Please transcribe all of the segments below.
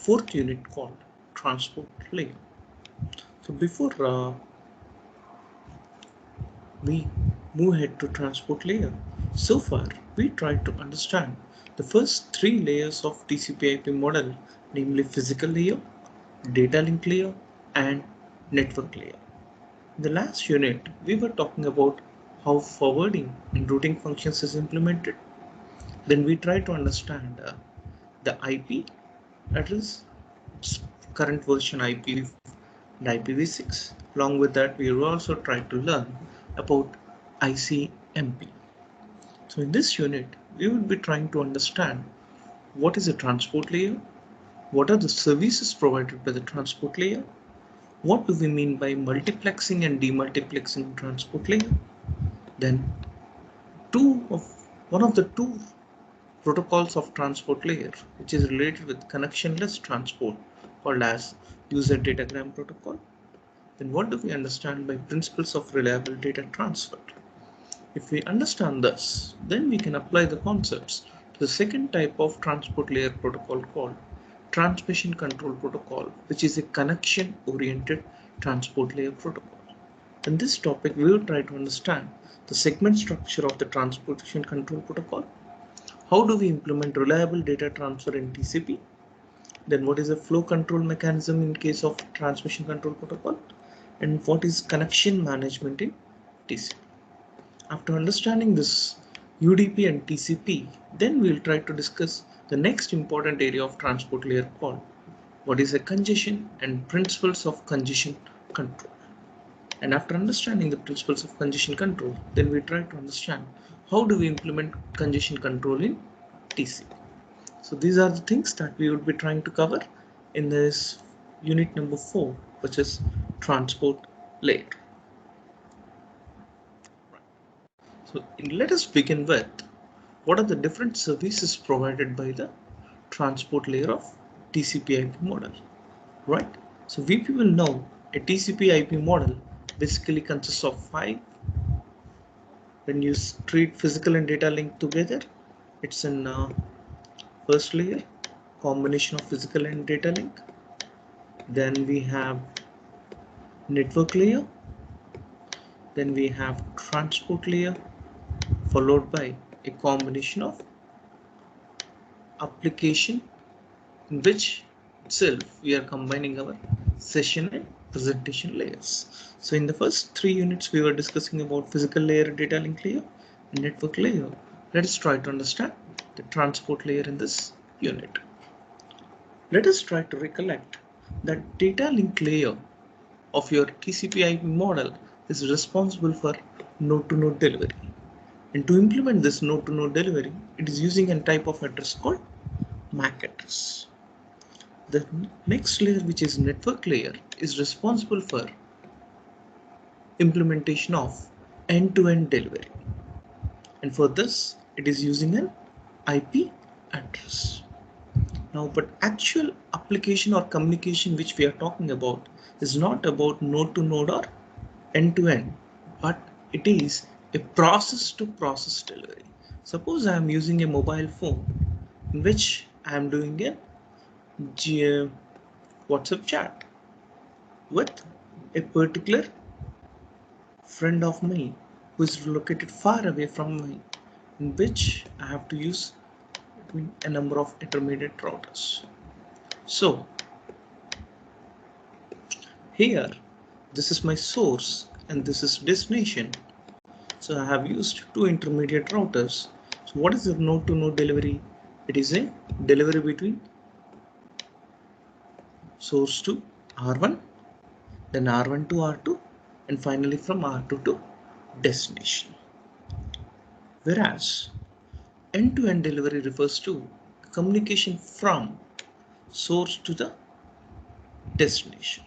fourth unit called transport layer. So before we move ahead to transport layer, so far we tried to understand the first three layers of TCP/IP model, namely physical layer, data link layer, and network layer. In the last unit, we were talking about how forwarding and routing functions is implemented. Then we tried to understand the IP address, current version IP and IPv6. Along with that, we also tried to learn about ICMP. So in this unit, we will be trying to understand what is a transport layer, what are the services provided by the transport layer, what do we mean by multiplexing and demultiplexing transport layer, then one of the two protocols of transport layer which is related with connectionless transport called as user datagram protocol. Then what do we understand by principles of reliable data transfer? If we understand this, then we can apply the concepts to the second type of transport layer protocol called transmission control protocol, which is a connection oriented transport layer protocol. In this topic, we will try to understand the segment structure of the transmission control protocol. How do we implement reliable data transfer in TCP? Then what is a flow control mechanism in case of transmission control protocol? And what is connection management in TCP? After understanding this UDP and TCP, then we'll try to discuss the next important area of transport layer called what is a congestion and principles of congestion control. And after understanding the principles of congestion control, then we try to understand how do we implement congestion control in TCP. So these are the things that we would be trying to cover in this unit number 4, which is transport layer. So let us begin with what are the different services provided by the transport layer of TCP/IP model, right? So we people know a TCP/IP model basically consists of 5. When you treat physical and data link together, it's in first layer, combination of physical and data link. Then we have network layer. Then we have transport layer, followed by a combination of application, in which itself we are combining our session and presentation layers. So in the first 3 units, we were discussing about physical layer, data link layer, and network layer. Let us try to understand the transport layer in this unit. Let us try to recollect that data link layer of your TCP/IP model is responsible for node-to-node delivery. And to implement this node-to-node delivery, it is using a type of address called MAC address. The next layer, which is network layer, is responsible for implementation of end-to-end delivery. And for this, it is using an IP address. Now, but actual application or communication which we are talking about is not about node-to-node or end-to-end, but it is a process-to-process delivery. Suppose I am using a mobile phone in which I am doing a WhatsApp chat with a particular friend of mine who is located far away from me, in which I have to use a number of intermediate routers. So here, this is my source and this is destination. So I have used 2 intermediate routers. So what is the node-to-node delivery? It is a delivery between source to R1, then R1 to R2, and finally from R2 to destination. Whereas end-to-end delivery refers to communication from source to the destination.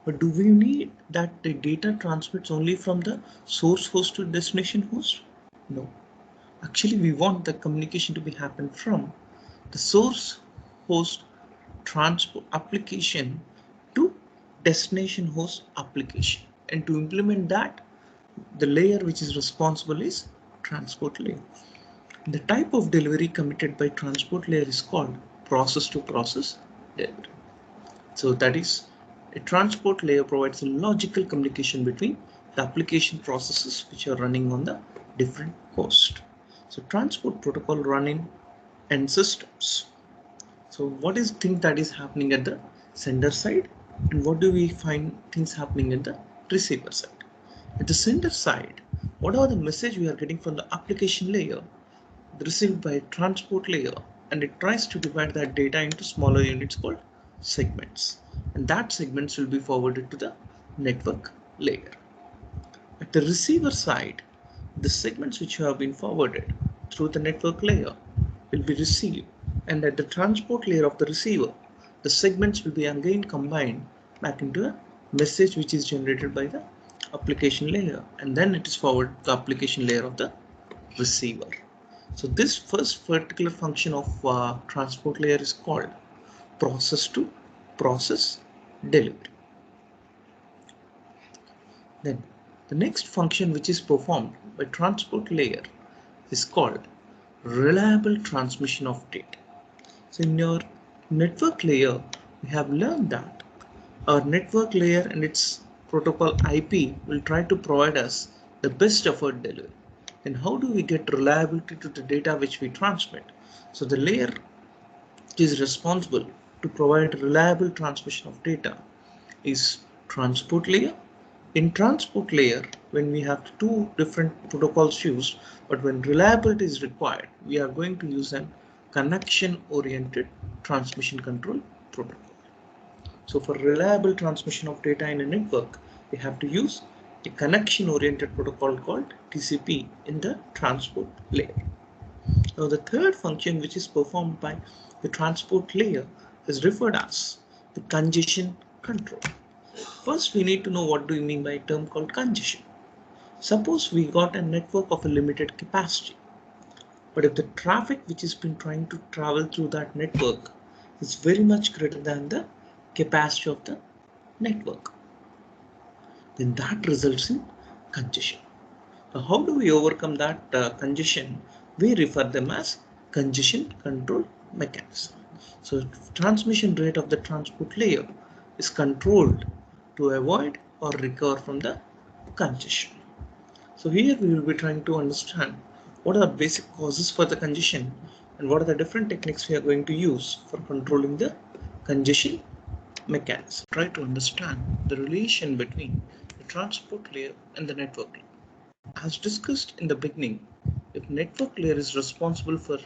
But do we need that the data transmits only from the source host to destination host? No. Actually, we want the communication to be happen from the source host transport application to destination host application. And to implement that, the layer which is responsible is transport layer. The type of delivery committed by transport layer is called process to process delivery. So that is, a transport layer provides a logical communication between the application processes which are running on the different host. So transport protocol running and systems. So what is thing that is happening at the sender side, and what do we find things happening at the receiver side? At the sender side, what are the message we are getting from the application layer received by a transport layer, and it tries to divide that data into smaller units called segments, and that segments will be forwarded to the network layer. At the receiver side, the segments which have been forwarded through the network layer will be received, and at the transport layer of the receiver, the segments will be again combined back into a message which is generated by the application layer, and then it is forwarded to the application layer of the receiver. So this first particular function of transport layer is called process to process delivery. Then the next function which is performed by transport layer is called reliable transmission of data. So in your network layer, we have learned that our network layer and its protocol IP will try to provide us the best effort delivery. Then how do we get reliability to the data which we transmit? So the layer is responsible to provide reliable transmission of data is transport layer. In transport layer, when we have two different protocols used, but when reliability is required, we are going to use an connection oriented transmission control protocol. So for reliable transmission of data in a network, we have to use a connection oriented protocol called TCP in the transport layer. Now the third function which is performed by the transport layer is referred as the congestion control. First we need to know what do we mean by a term called congestion. Suppose we got a network of a limited capacity, but if the traffic which has been trying to travel through that network is very much greater than the capacity of the network, then that results in congestion. Now, how do we overcome that congestion? We refer them as congestion control mechanism. So transmission rate of the transport layer is controlled to avoid or recover from the congestion. So here we will be trying to understand what are the basic causes for the congestion and what are the different techniques we are going to use for controlling the congestion mechanism. Try to understand the relation between the transport layer and the network layer. As discussed in the beginning, if network layer is responsible for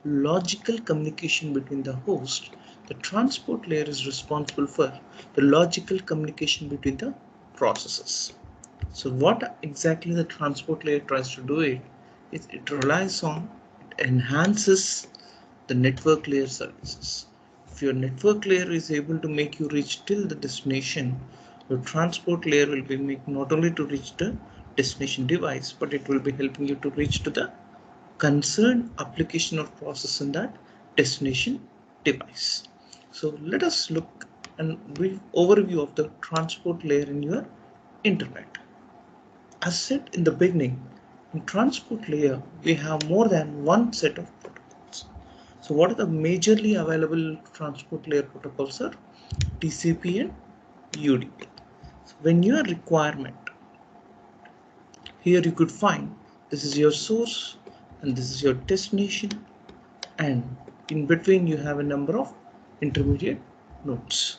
logical communication between the host, the transport layer is responsible for the logical communication between the processes. So what exactly the transport layer tries to do is it relies on, it enhances the network layer services. If your network layer is able to make you reach till the destination, your transport layer will be make not only to reach the destination device, but it will be helping you to reach to the concerned application or process in that destination device. So let us look and brief overview of the transport layer in your internet. As said in the beginning, in transport layer, we have more than one set of protocols. So what are the majorly available transport layer protocols are TCP and UDP. So when your requirement, here you could find this is your source and this is your destination, and in between you have a number of intermediate nodes.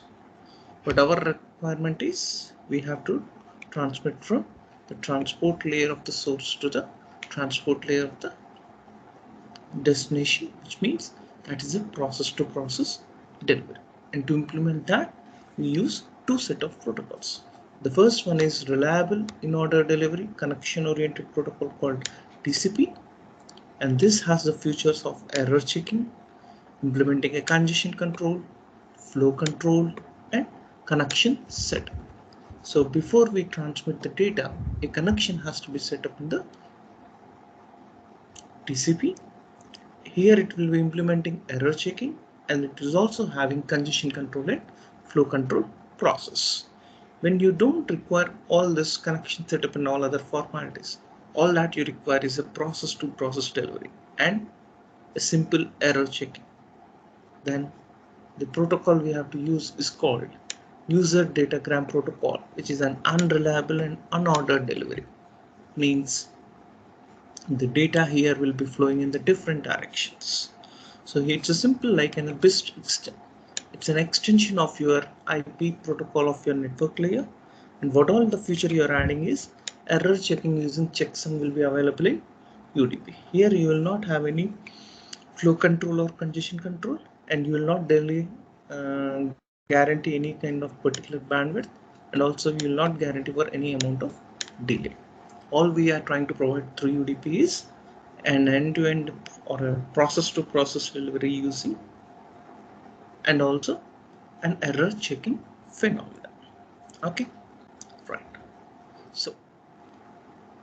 But our requirement is we have to transmit from the transport layer of the source to the transport layer of the destination, which means that is a process to process delivery. And to implement that, we use two set of protocols. The first one is reliable in order delivery connection oriented protocol called TCP, and this has the features of error checking, implementing a congestion control, flow control, and connection setup. So before we transmit the data, a connection has to be set up in the TCP. Here it will be implementing error checking, and it is also having congestion control and flow control process. When you don't require all this connection setup and all other formalities, all that you require is a process to process delivery and a simple error checking. Then The protocol we have to use is called user datagram protocol, which is an unreliable and unordered delivery. Means the data here will be flowing in the different directions. So it's a simple like an it's an extension of your IP protocol of your network layer, and what all the feature you are adding is error checking using checksum will be available in UDP. Here you will not have any flow control or congestion control, and you will not daily guarantee any kind of particular bandwidth, and also you will not guarantee for any amount of delay. All we are trying to provide through UDP is an end-to-end or a process-to-process delivery using, and also an error checking phenomenon. Okay, right. So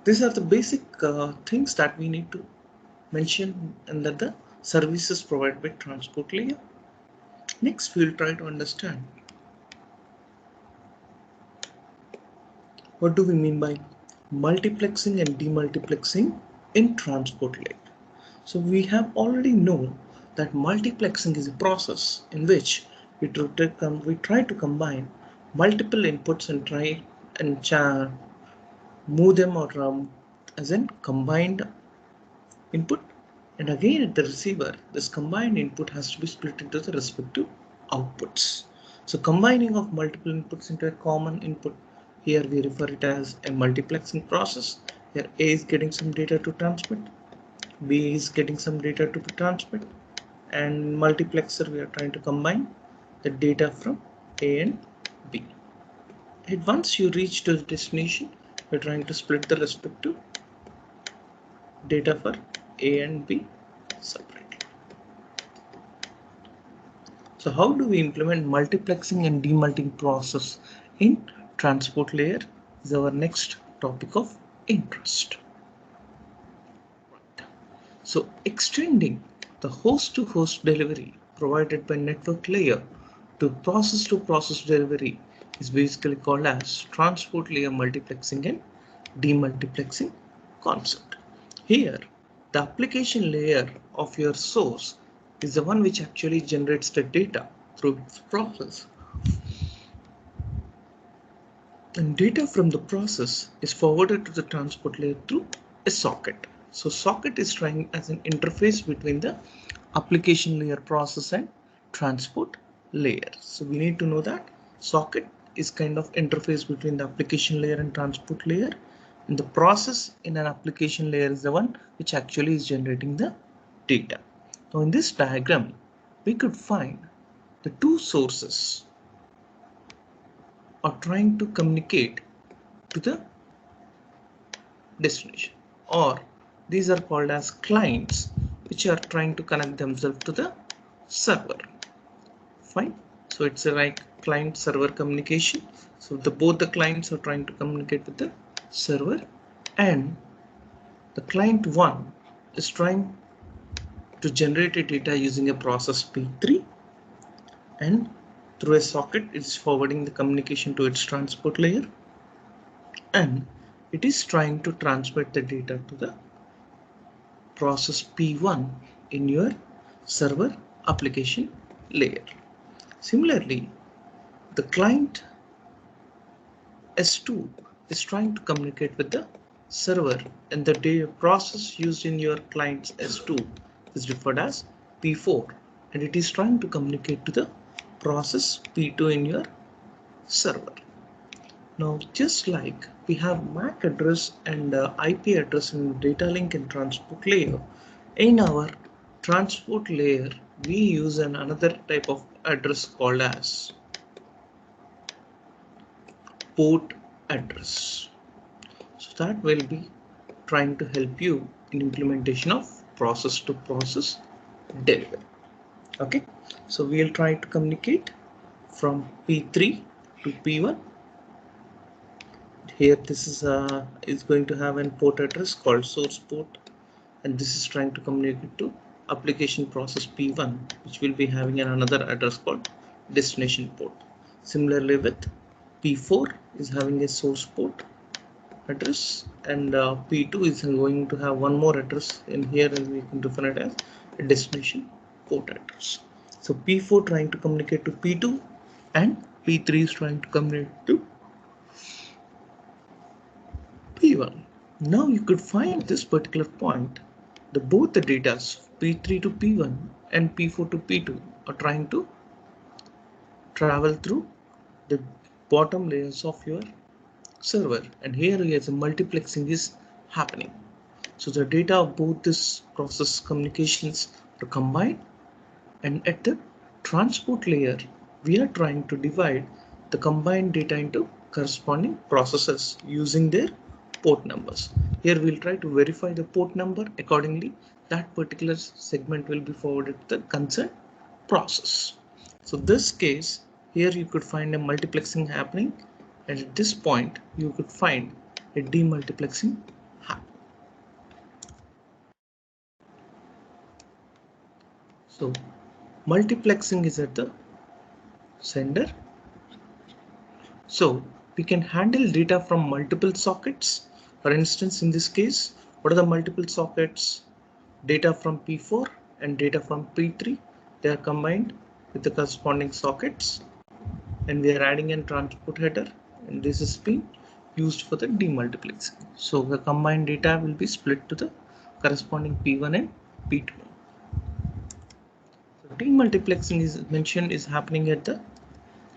these are the basic things that we need to mention under the services provided by transport layer. Next, we will try to understand what do we mean by multiplexing and demultiplexing in transport layer. So we have already known that multiplexing is a process in which we try to combine multiple inputs and try and move them or as in combined input, and again at the receiver this combined input has to be split into the respective outputs. So combining of multiple inputs into a common input, here we refer it as a multiplexing process. Here A is getting some data to transmit, B is getting some data to be transmit, and multiplexer we are trying to combine the data from A and B. And once you reach to the destination, we're trying to split the respective data for A and B separately. So how do we implement multiplexing and demultiplexing process in transport layer is our next topic of interest. So extending the host-to-host delivery provided by network layer to process delivery is basically called as transport layer multiplexing and demultiplexing concept. Here, the application layer of your source is the one which actually generates the data through its process. And data from the process is forwarded to the transport layer through a socket. So socket is trying as an interface between the application layer process and transport layer. So we need to know that socket is kind of interface between the application layer and transport layer, and the process in an application layer is the one which actually is generating the data. Now in this diagram we could find the two sources are trying to communicate to the destination, or these are called as clients which are trying to connect themselves to the server. Fine. So it's a like client server communication. So both the clients are trying to communicate with the server, and the client 1 is trying to generate a data using a process P3, and through a socket it's forwarding the communication to its transport layer, and it is trying to transmit the data to the process P1 in your server application layer. Similarly, the client S2 is trying to communicate with the server, and the data process used in your client's S2 is referred as P4, and it is trying to communicate to the process P2 in your server. Now, just like we have MAC address and IP address in data link and transport layer, in our transport layer we use another type of address called as port address. So that will be trying to help you in implementation of process to process delivery. Okay, so we'll try to communicate from P3 to P1. Here this is going to have a port address called source port, and this is trying to communicate to application process P1, which will be having another address called destination port. Similarly with P4 is having a source port address, and P2 is going to have one more address in here, and we can define it as a destination port address. So P4 trying to communicate to P2 and P3 is trying to communicate to P1. Now you could find this particular point. Both the data P3 to P1 and P4 to P2 are trying to travel through the bottom layers of your server, and here is a multiplexing is happening. So the data of both this process communications are combined, and at the transport layer we are trying to divide the combined data into corresponding processes using their port numbers. Here we'll try to verify the port number. Accordingly, that particular segment will be forwarded to the concerned process. So this case, here you could find a multiplexing happening, and at this point you could find a demultiplexing happening. So multiplexing is at the sender. So we can handle data from multiple sockets. For instance, in this case, what are the multiple sockets? Data from P4 and data from P3. They are combined with the corresponding sockets, and we are adding in transport header, and this is being used for the demultiplexing. So the combined data will be split to the corresponding P1 and P2. So demultiplexing is mentioned is happening at the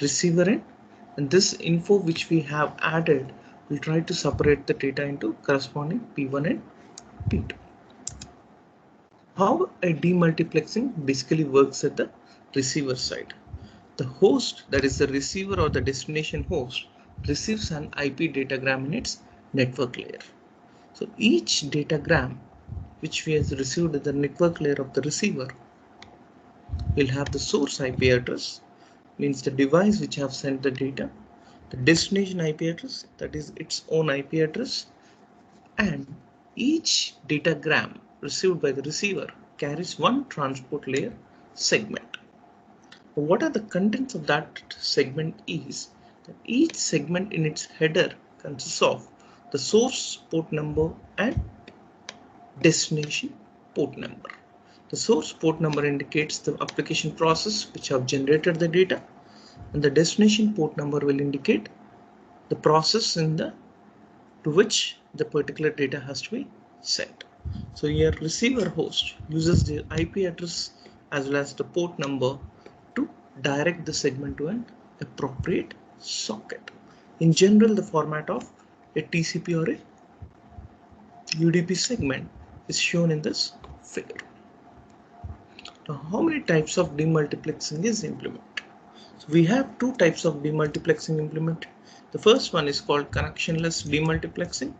receiver end, and this info which we have added will try to separate the data into corresponding P1 and P2. How a demultiplexing basically works at the receiver side. The host, that is the receiver or the destination host, receives an IP datagram in its network layer. So each datagram which we have received at the network layer of the receiver will have the source IP address, means the device which have sent the data, the destination IP address, that is its own IP address, and each datagram received by the receiver carries one transport layer segment. What are the contents of that segment is that each segment in its header consists of the source port number and destination port number. The source port number indicates the application process which have generated the data, and the destination port number will indicate the process in the to which the particular data has to be sent. So your receiver host uses the IP address as well as the port number to direct the segment to an appropriate socket. In general, the format of a TCP or a UDP segment is shown in this figure. Now, how many types of demultiplexing is implemented? So we have two types of demultiplexing implemented. The first one is called connectionless demultiplexing,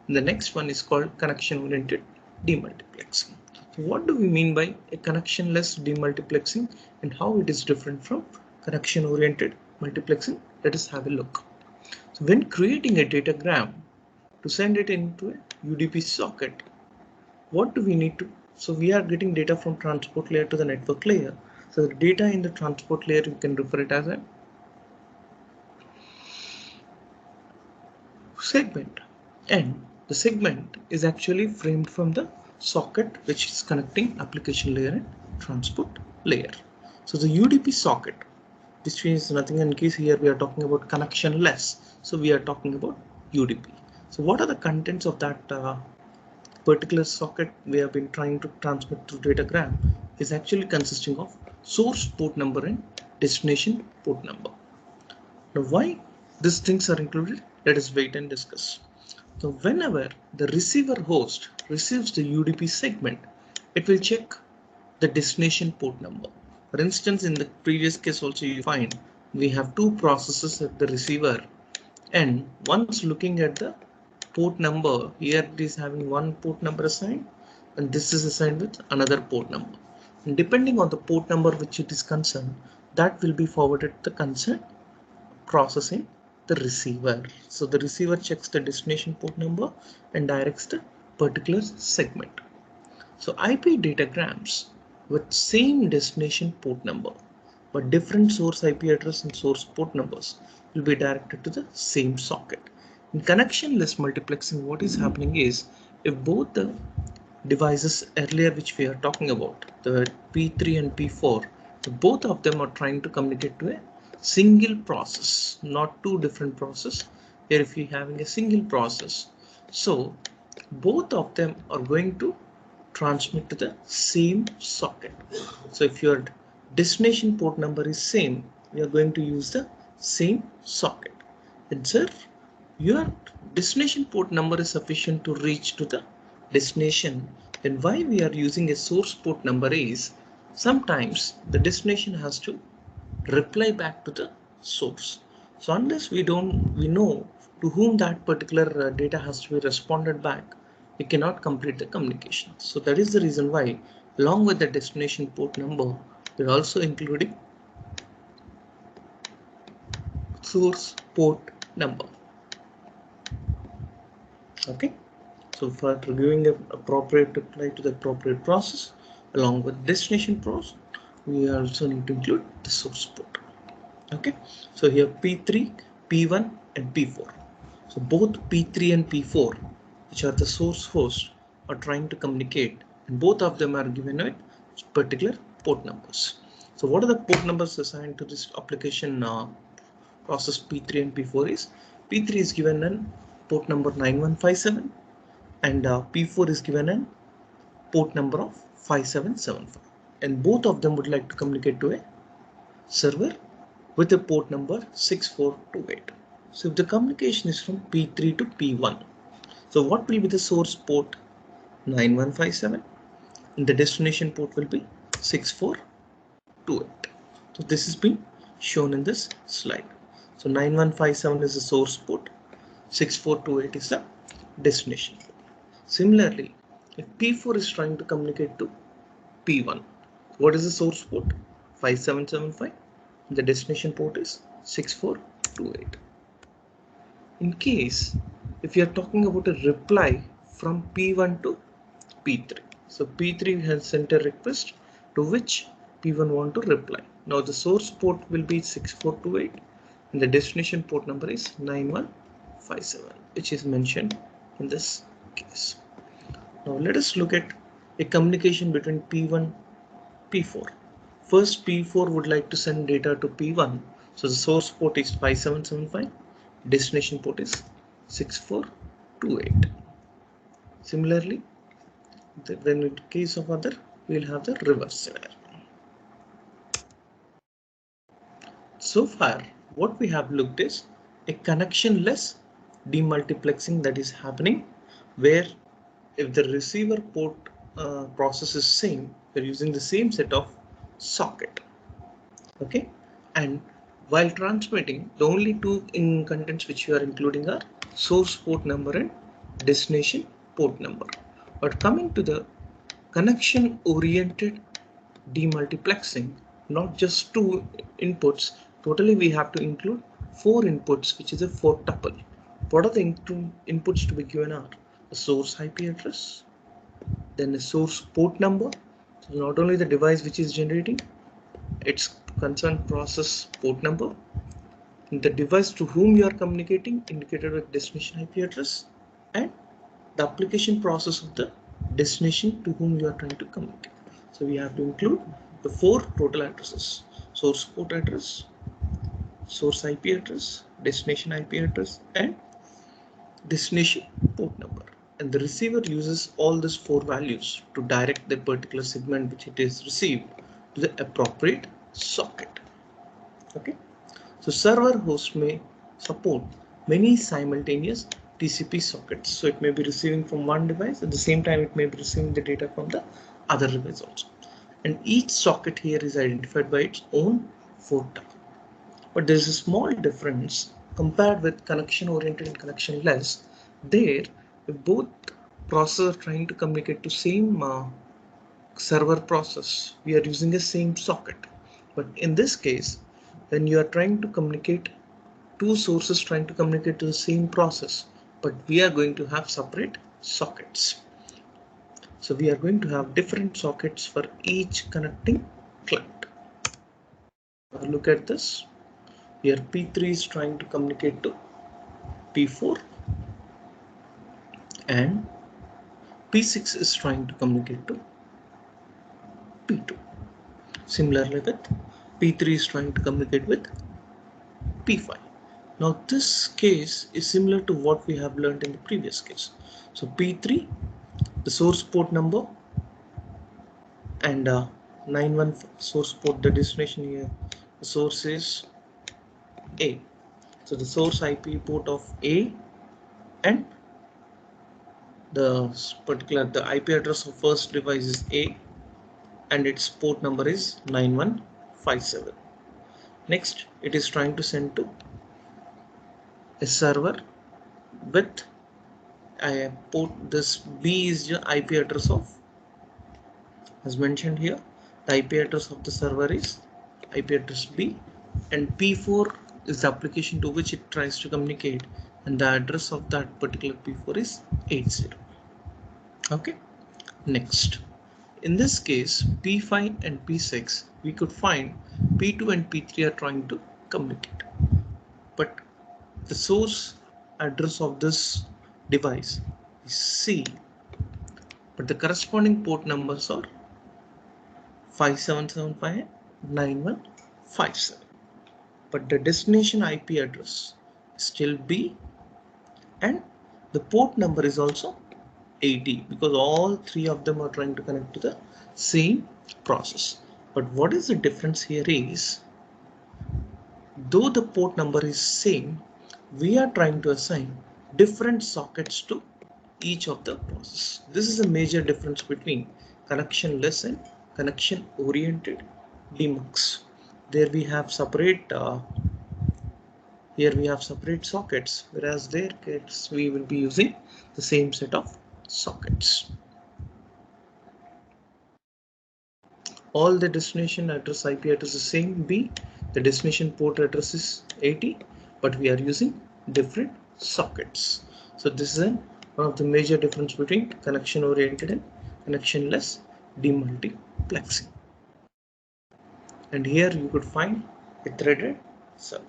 and the next one is called connection-oriented demultiplexing. So what do we mean by a connectionless demultiplexing and how it is different from connection-oriented multiplexing? Let us have a look. So when creating a datagram to send it into a UDP socket, what do we need to? So we are getting data from transport layer to the network layer. So the data in the transport layer, you can refer it as a segment, and the segment is actually framed from the socket which is connecting application layer and transport layer. So the UDP socket, which means nothing in case here we are talking about connectionless, so we are talking about UDP. So what are the contents of that particular socket we have been trying to transmit through datagram is actually consisting of source port number and destination port number. Now why these things are included? Let us wait and discuss. So whenever the receiver host receives the UDP segment, it will check the destination port number. For instance, in the previous case also you find we have two processes at the receiver, and once looking at the port number, here it is having one port number assigned and this is assigned with another port number. And depending on the port number which it is concerned, that will be forwarded to the concerned processing the receiver. So the receiver checks the destination port number and directs the particular segment. So IP datagrams with same destination port number but different source IP address and source port numbers will be directed to the same socket. In connectionless multiplexing, what is happening is if both the devices earlier which we are talking about, the P3 and P4, Both of them are trying to communicate to a single process, not two different processes. Here if you're having a single process, so both of them are going to transmit to the same socket. So if your destination port number is same, we are going to use the same socket. And sir, your destination port number is sufficient to reach to the destination, then why we are using a source port number is sometimes the destination has to reply back to the source. So unless we know to whom that particular data has to be responded back, we cannot complete the communication. So that is the reason why along with the destination port number, we're also including source port number. Okay. So for giving an appropriate reply to the appropriate process along with destination process, we also need to include the source port. Okay, so here P3, P1 and P4. So both P3 and P4, which are the source host, are trying to communicate, and both of them are given with particular port numbers. So what are the port numbers assigned to this application process P3 and P4 is? P3 is given an port number 9157 and P4 is given an port number of 5775, and both of them would like to communicate to a server with a port number 6428. So if the communication is from P3 to P1, so what will be the source port? 9157 and the destination port will be 6428. So this has been shown in this slide. So 9157 is the source port, 6428 is the destination port. Similarly, if P4 is trying to communicate to P1, what is the source port? 5775. The destination port is 6428. In case if you are talking about a reply from P1 to P3, so P3 has sent a request to which P1 want to reply. Now the source port will be 6428 and the destination port number is 9157, which is mentioned in this case. Now let us look at a communication between P1 P4. First, P4 would like to send data to P1. So the source port is 5775, destination port is 6428. Similarly, then in case of other, we will have the reverse scenario. So far, what we have looked is a connectionless demultiplexing that is happening, where if the receiver port process is same, we're using the same set of socket. Okay, and while transmitting, the only two in contents which you are including are source port number and destination port number. But coming to the connection oriented demultiplexing, not just two inputs, totally we have to include four inputs, which is a four tuple. What are the inputs to be given are a source IP address, then a source port number, so not only the device which is generating, its concerned process port number, the device to whom you are communicating indicated with destination IP address, and the application process of the destination to whom you are trying to communicate. So we have to include the four total addresses: source port address, source IP address, destination IP address, and destination port number. And the receiver uses all these four values to direct the particular segment which it is received to the appropriate socket. Okay, so server host may support many simultaneous TCP sockets. So it may be receiving from one device at the same time it may be receiving the data from the other device also. And each socket here is identified by its own port type. But there is a small difference compared with connection oriented and connectionless. There, if both processors are trying to communicate to same server process, we are using the same socket. But in this case, when you are trying to communicate, two sources trying to communicate to the same process, but we are going to have separate sockets. So we are going to have different sockets for each connecting client. Look at this. Here P3 is trying to communicate to P4 and P6 is trying to communicate to P2. Similarly with P3 is trying to communicate with P5. Now this case is similar to what we have learned in the previous case. So P3, the source port number, and 91 source port, the destination here, the source is A. So the source IP port of A and the IP address of first device is A and its port number is 9157. Next, it is trying to send to a server with a port. This B is the IP address of, as mentioned here, the IP address of the server is IP address B, and P4 is the application to which it tries to communicate, and the address of that particular P4 is 80. Okay, next. In this case, P5 and P6, we could find P2 and P3 are trying to communicate, but the source address of this device is C, but the corresponding port numbers are 5775 and 9157. But the destination IP address is still B and the port number is also 80 because all three of them are trying to connect to the same process. But what is the difference here is, though the port number is same, we are trying to assign different sockets to each of the process. This is a major difference between connectionless and connection oriented demux. There we have separate here we have separate sockets, whereas there case we will be using the same set of sockets. All the destination address IP address is same B, the destination port address is 80, but we are using different sockets. So this is one of the major difference between connection oriented and connectionless demultiplexing. And here you could find a threaded server.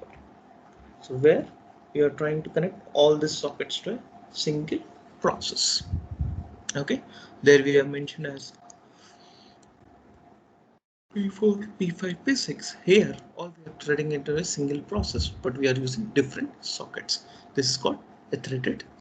So where you are trying to connect all these sockets to a single process. Okay, there we have mentioned as P4, P5, P6. Here all we are threading into a single process, but we are using different sockets. This is called a threaded